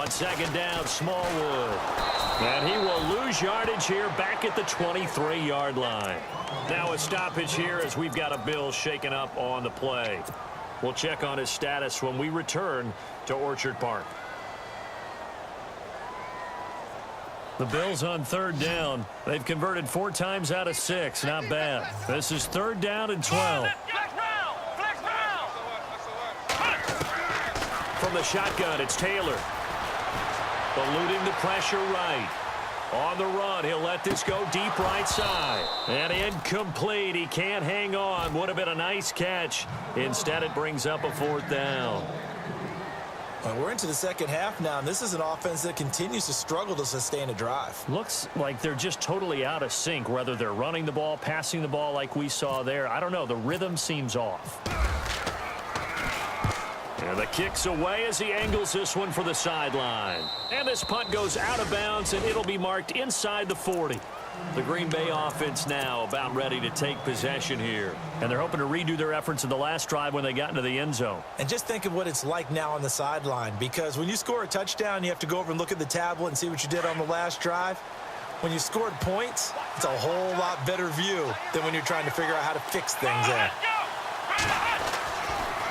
On second down, Smallwood. And he will lose yardage here back at the 23-yard line. Now a stoppage here as we've got a Bills shaken up on the play. We'll check on his status when we return to Orchard Park. The Bills on third down. They've converted 4 times out of 6. Not bad. This is third down and 12. From the shotgun, it's Taylor. Eluding the pressure right. On the run, he'll let this go deep right side. And incomplete. He can't hang on. Would have been a nice catch. Instead, it brings up a 4th down. Well, we're into the second half now, and this is an offense that continues to struggle to sustain a drive. Looks like they're just totally out of sync, whether they're running the ball, passing the ball like we saw there. I don't know. The rhythm seems off. And the kick's away as he angles this one for the sideline. And this punt goes out of bounds, and it'll be marked inside the 40. The Green Bay offense now about ready to take possession here. And they're hoping to redo their efforts in the last drive when they got into the end zone. And just think of what it's like now on the sideline, because when you score a touchdown, you have to go over and look at the tablet and see what you did on the last drive. When you scored points, it's a whole lot better view than when you're trying to figure out how to fix things there.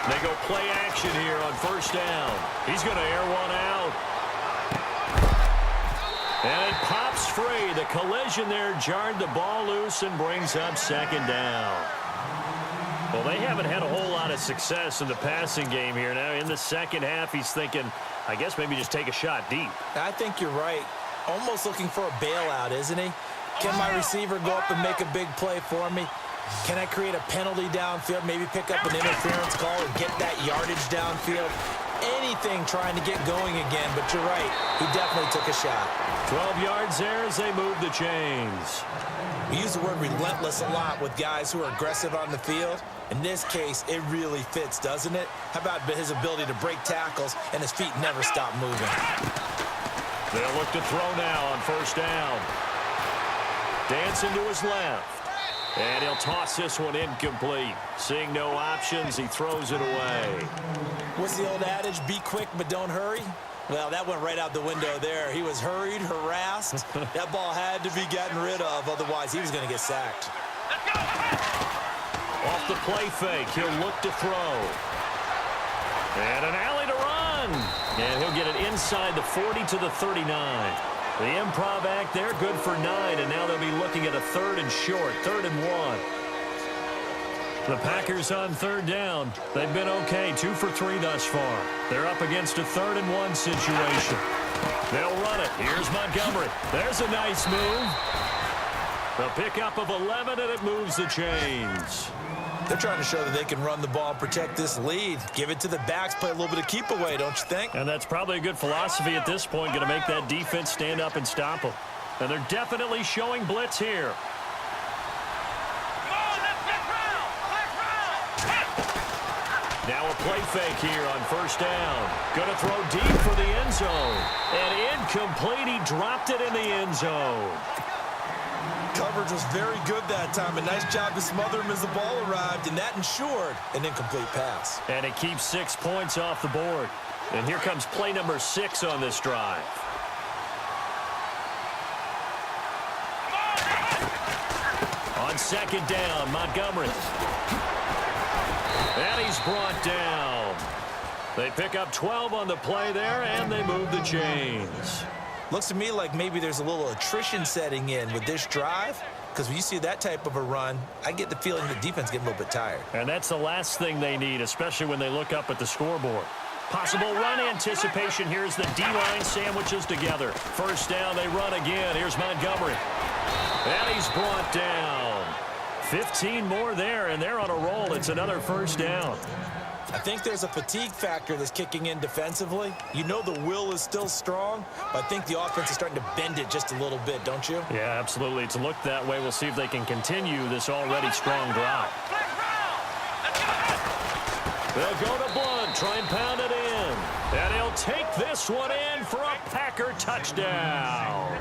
They go play action here on first down. He's going to air one out. And it pops free. The collision there jarred the ball loose and brings up second down. Well, they haven't had a whole lot of success in the passing game here. Now, in the second half, he's thinking, I guess maybe just take a shot deep. I think you're right. Almost looking for a bailout, isn't he? Can my receiver go up and make a big play for me? Can I create a penalty downfield, maybe pick up an interference call or get that yardage downfield? Anything trying to get going again, but you're right. He definitely took a shot. 12 yards there as they move the chains. We use the word relentless a lot with guys who are aggressive on the field. In this case, it really fits, doesn't it? How about his ability to break tackles and his feet never stop moving? They'll look to throw now on first down. Dancing to his left. And he'll toss this one incomplete. Seeing no options, he throws it away. What's the old adage? Be quick, but don't hurry? Well, that went right out the window there. He was hurried, harassed. That ball had to be gotten rid of, otherwise he was going to get sacked. Off the play fake, he'll look to throw. And an alley to run. And he'll get it inside the 40 to the 39. The improv act there, good for 9, and now they'll be looking at a 3rd and short, 3rd and 1. The Packers on third down. They've been okay, 2 for 3 thus far. They're up against a 3rd and 1 situation. They'll run it. Here's Montgomery. There's a nice move. The pickup of 11, and it moves the chains. They're trying to show that they can run the ball and protect this lead. Give it to the backs, play a little bit of keep away, don't you think? And that's probably a good philosophy at this point, going to make that defense stand up and stop them. And they're definitely showing blitz here. Now a play fake here on first down. Going to throw deep for the end zone. And incomplete. He dropped it in the end zone. Coverage was very good that time. A nice job to smother him as the ball arrived, and that ensured an incomplete pass. And it keeps 6 points off the board. And here comes play number 6 on this drive. On second down, Montgomery. And he's brought down. They pick up 12 on the play there, and they move the chains. Looks to me like maybe there's a little attrition setting in with this drive, because when you see that type of a run, I get the feeling the defense getting a little bit tired. And that's the last thing they need, especially when they look up at the scoreboard. Possible run anticipation. Here's the D-line sandwiches together. First down, they run again. Here's Montgomery. And he's brought down. 15 more there, and they're on a roll. It's another first down. I think there's a fatigue factor that's kicking in defensively. You know the will is still strong, but I think the offense is starting to bend it just a little bit, don't you? Yeah, absolutely. It's looked that way. We'll see if they can continue this already strong drive. They'll go to Blunt, try and pound it in. And he'll take this one in for a Packer touchdown.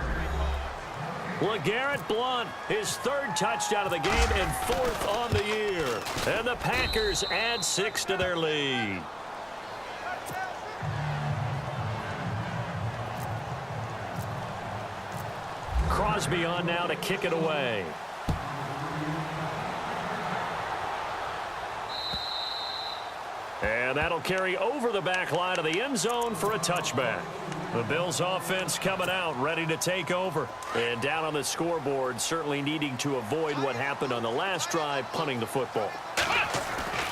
LeGarrette Blunt, his 3rd touchdown of the game and 4th on the year. And the Packers add 6 to their lead. Crosby on now to kick it away. And that'll carry over the back line of the end zone for a touchback. The Bills offense coming out, ready to take over. And down on the scoreboard, certainly needing to avoid what happened on the last drive, punting the football.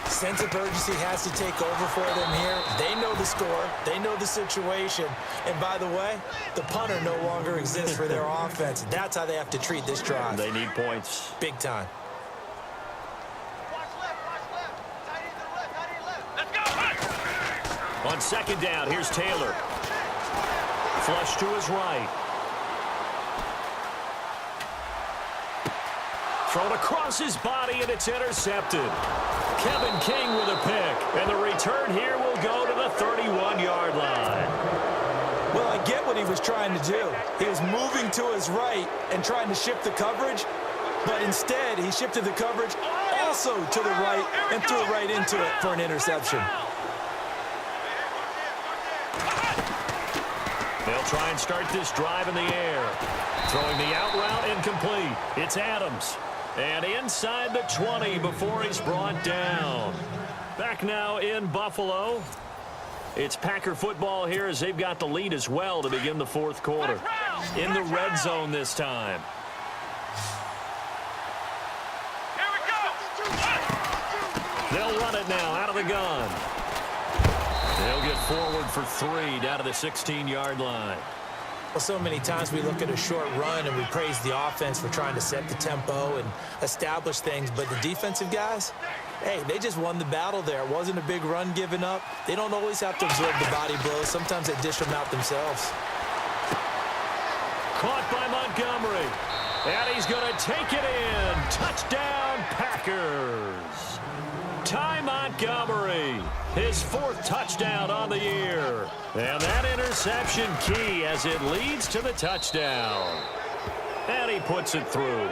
Sense of urgency has to take over for them here. They know the score. They know the situation. And by the way, the punter no longer exists for their offense. That's how they have to treat this drive. They need points. Big time. On second down, here's Taylor. Flush to his right. Thrown across his body, and it's intercepted. Kevin King with a pick. And the return here will go to the 31-yard line. Well, I get what he was trying to do. He was moving to his right and trying to shift the coverage. But instead, he shifted the coverage also to the right and threw it right into it for an interception. They'll try and start this drive in the air. Throwing the out route incomplete. It's Adams. And inside the 20 before he's brought down. Back now in Buffalo. It's Packer football here as they've got the lead as well to begin the fourth quarter. In the red zone this time. They'll run it now out of the gun. They'll get forward for 3 down to the 16-yard line. Well, so many times we look at a short run and we praise the offense for trying to set the tempo and establish things. But the defensive guys, hey, they just won the battle there. It wasn't a big run given up. They don't always have to absorb the body blows. Sometimes they dish them out themselves. Caught by Montgomery. And he's going to take it in. Touchdown, Packers. Ty Montgomery, his 4th touchdown on the year. And that interception key as it leads to the touchdown. And he puts it through.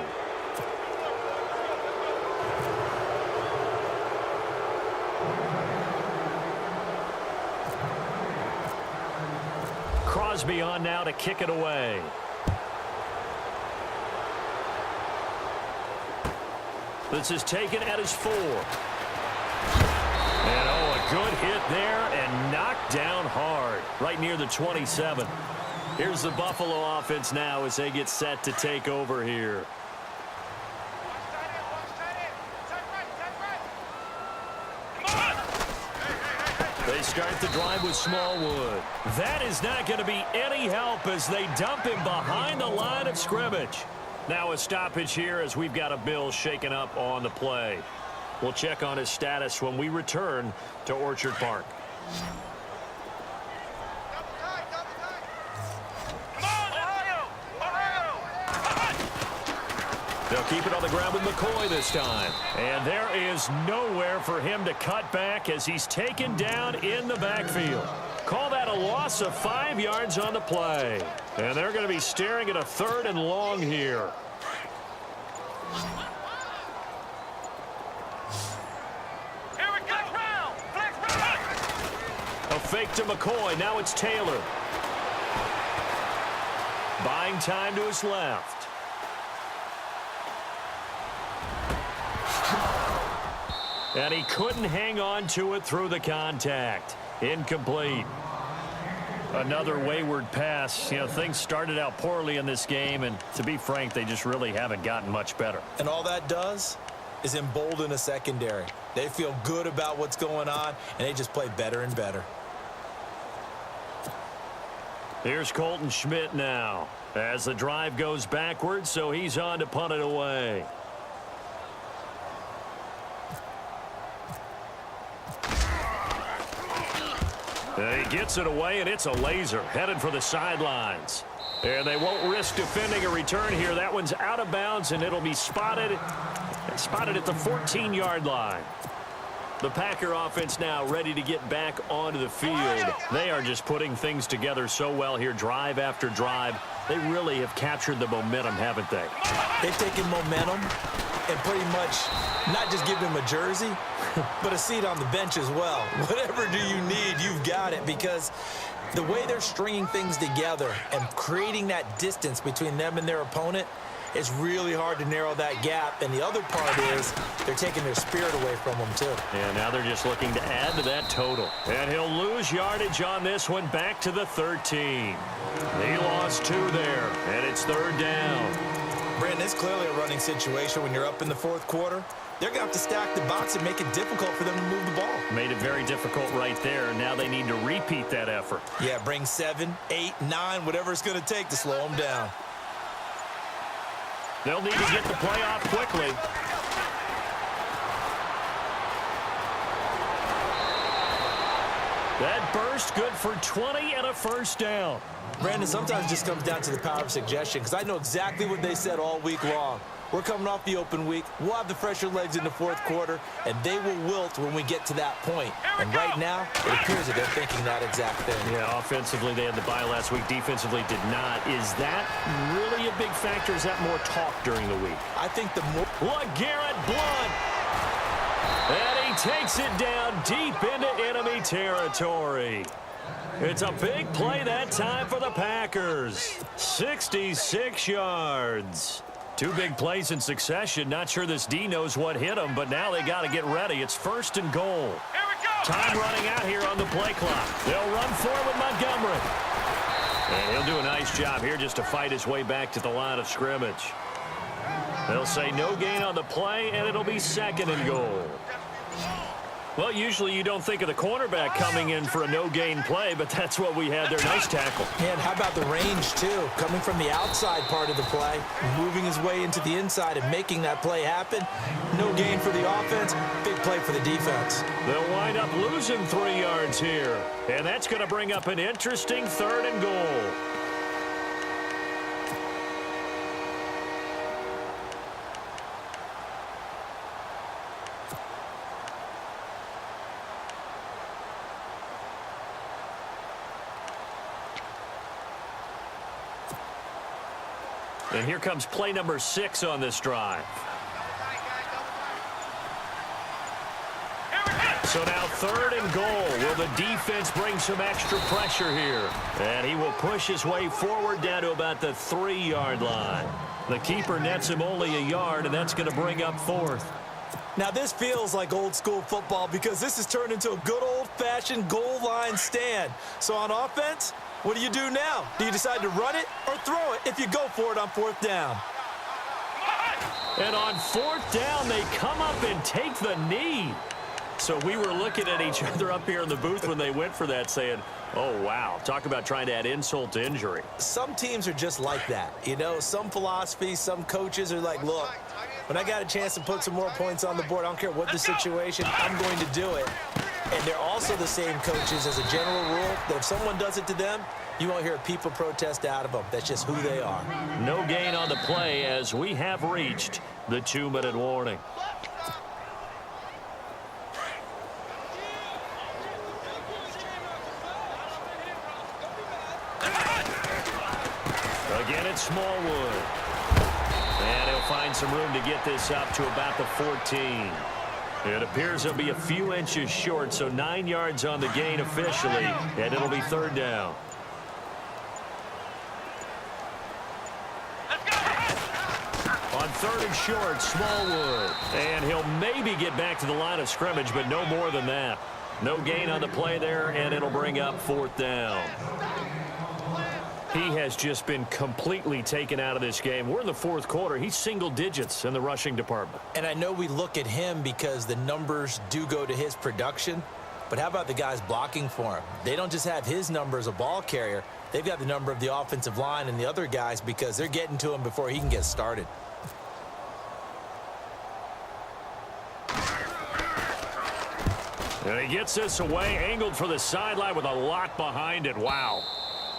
Crosby on now to kick it away. This is taken at his 4. And, oh, a good hit there and knocked down hard right near the 27. Here's the Buffalo offense now as they get set to take over here. They start the drive with Smallwood. That is not going to be any help as they dump him behind the line of scrimmage. Now a stoppage here as we've got a Bill shaken up on the play. We'll check on his status when we return to Orchard Park. They'll keep it on the ground with McCoy this time. And there is nowhere for him to cut back as he's taken down in the backfield. Call that a loss of 5 yards on the play. And they're going to be staring at a 3rd and long here. A fake to McCoy. Now it's Taylor. Buying time to his left. And he couldn't hang on to it through the contact. Incomplete. Another wayward pass. You know, things started out poorly in this game, and to be frank, they just really haven't gotten much better. And all that does is embolden a secondary. They feel good about what's going on, and they just play better and better. Here's Colton Schmidt now as the drive goes backwards, so he's on to punt it away. And he gets it away, and it's a laser headed for the sidelines. And they won't risk defending a return here. That one's out of bounds, and it'll be spotted at the 14-yard line. The Packer offense now ready to get back onto the field. They are just putting things together so well here, drive after drive. They really have captured the momentum, haven't they? They've taken momentum and pretty much not just give them a jersey, but a seat on the bench as well. Whatever do you need, you've got it, because The way they're stringing things together and creating that distance between them and their opponent, it's really hard to narrow that gap. And the other part is they're taking their spirit away from them, too. And now they're just looking to add to that total. And he'll lose yardage on this one back to the 13. He lost 2 there, and it's 3rd down. Brandon, it's clearly a running situation when you're up in the 4th quarter. They're going to have to stack the box and make it difficult for them to move the ball. Made it very difficult right there. Now they need to repeat that effort. Yeah, bring 7, 8, 9, whatever it's going to take to slow them down. They'll need to get the play off quickly. That burst good for 20 and a 1st down. Brandon, sometimes it just comes down to the power of suggestion, because I know exactly what they said all week long. We're coming off the open week. We'll have the fresher legs in the 4th quarter, and they will wilt when we get to that point. And right now, it appears that they're thinking that exact thing. Yeah, offensively, they had the bye last week. Defensively, did not. Is that really a big factor? Is that more talk during the week? I think the more... LeGarrette Blount. And he takes it down deep into enemy territory. It's a big play that time for the Packers. 66 yards. 2 big plays in succession. Not sure this D knows what hit him, but now they got to get ready. It's 1st and goal. Time running out here on the play clock. They'll run forward Montgomery. And he'll do a nice job here just to fight his way back to the line of scrimmage. They'll say no gain on the play, and it'll be 2nd and goal. Well, usually you don't think of the cornerback coming in for a no-gain play, but that's what we had there. Nice tackle. And how about the range, too? Coming from the outside part of the play, moving his way into the inside and making that play happen. No gain for the offense, big play for the defense. They'll wind up losing 3 yards here, and that's going to bring up an interesting 3rd and goal. And here comes play number 6 on this drive. So now 3rd and goal. Will the defense bring some extra pressure here? And he will push his way forward down to about the 3-yard line. The keeper nets him only a yard, and that's going to bring up 4th. Now, this feels like old-school football because this has turned into a good old-fashioned goal line stand. So on offense, what do you do now? Do you decide to run it or throw it if you go for it on 4th down? And on 4th down, they come up and take the knee. So we were looking at each other up here in the booth when they went for that saying, oh, wow, talk about trying to add insult to injury. Some teams are just like that. You know, some philosophies, some coaches are like, look, when I got a chance to put some more points on the board, I don't care what the situation, I'm going to do it. And they're also the same coaches as a general rule that if someone does it to them, you won't hear a people protest out of them. That's just who they are. No gain on the play as we have reached the 2-minute warning. Again, it's Smallwood. And he'll find some room to get this up to about the 14. It appears he'll be a few inches short, so 9 yards on the gain officially, and it'll be 3rd down. On 3rd and short, Smallwood. And he'll maybe get back to the line of scrimmage, but no more than that. No gain on the play there, and it'll bring up 4th down. He has just been completely taken out of this game. We're in the 4th quarter. He's single digits in the rushing department. And I know we look at him because the numbers do go to his production, but how about the guys blocking for him? They don't just have his number as a ball carrier. They've got the number of the offensive line and the other guys because they're getting to him before he can get started. And he gets this away, angled for the sideline with a lot behind it. Wow.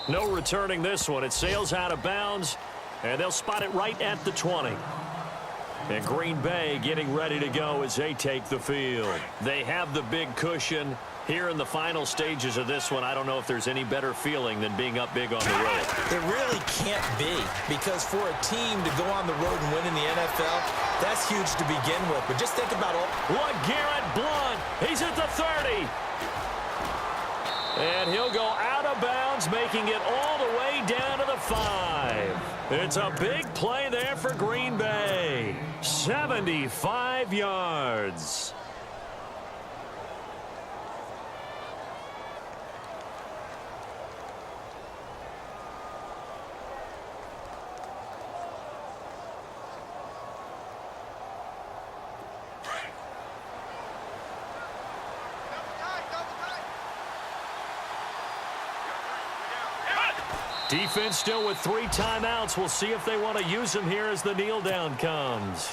No returning this one. It sails out of bounds, and they'll spot it right at the 20. And Green Bay getting ready to go as they take the field. They have the big cushion. Here in the final stages of this one, I don't know if there's any better feeling than being up big on the road. It really can't be, because for a team to go on the road and win in the NFL, that's huge to begin with. But just think about all. LeGarrette Blount. He's at the 30. And he'll go out of bounds, making it all the way down to the 5. It's a big play there for Green Bay. 75 yards. Defense still with 3 timeouts. We'll see if they want to use them here as the kneel down comes.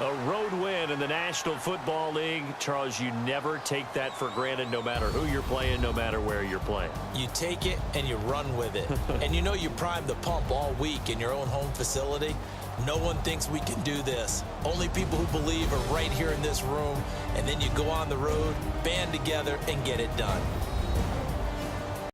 A road win in the National Football League. Charles, you never take that for granted, no matter who you're playing, no matter where you're playing. You take it and you run with it. And you know you primed the pump all week in your own home facility. No one thinks we can do this. Only people who believe are right here in this room. And then you go on the road, band together, and get it done.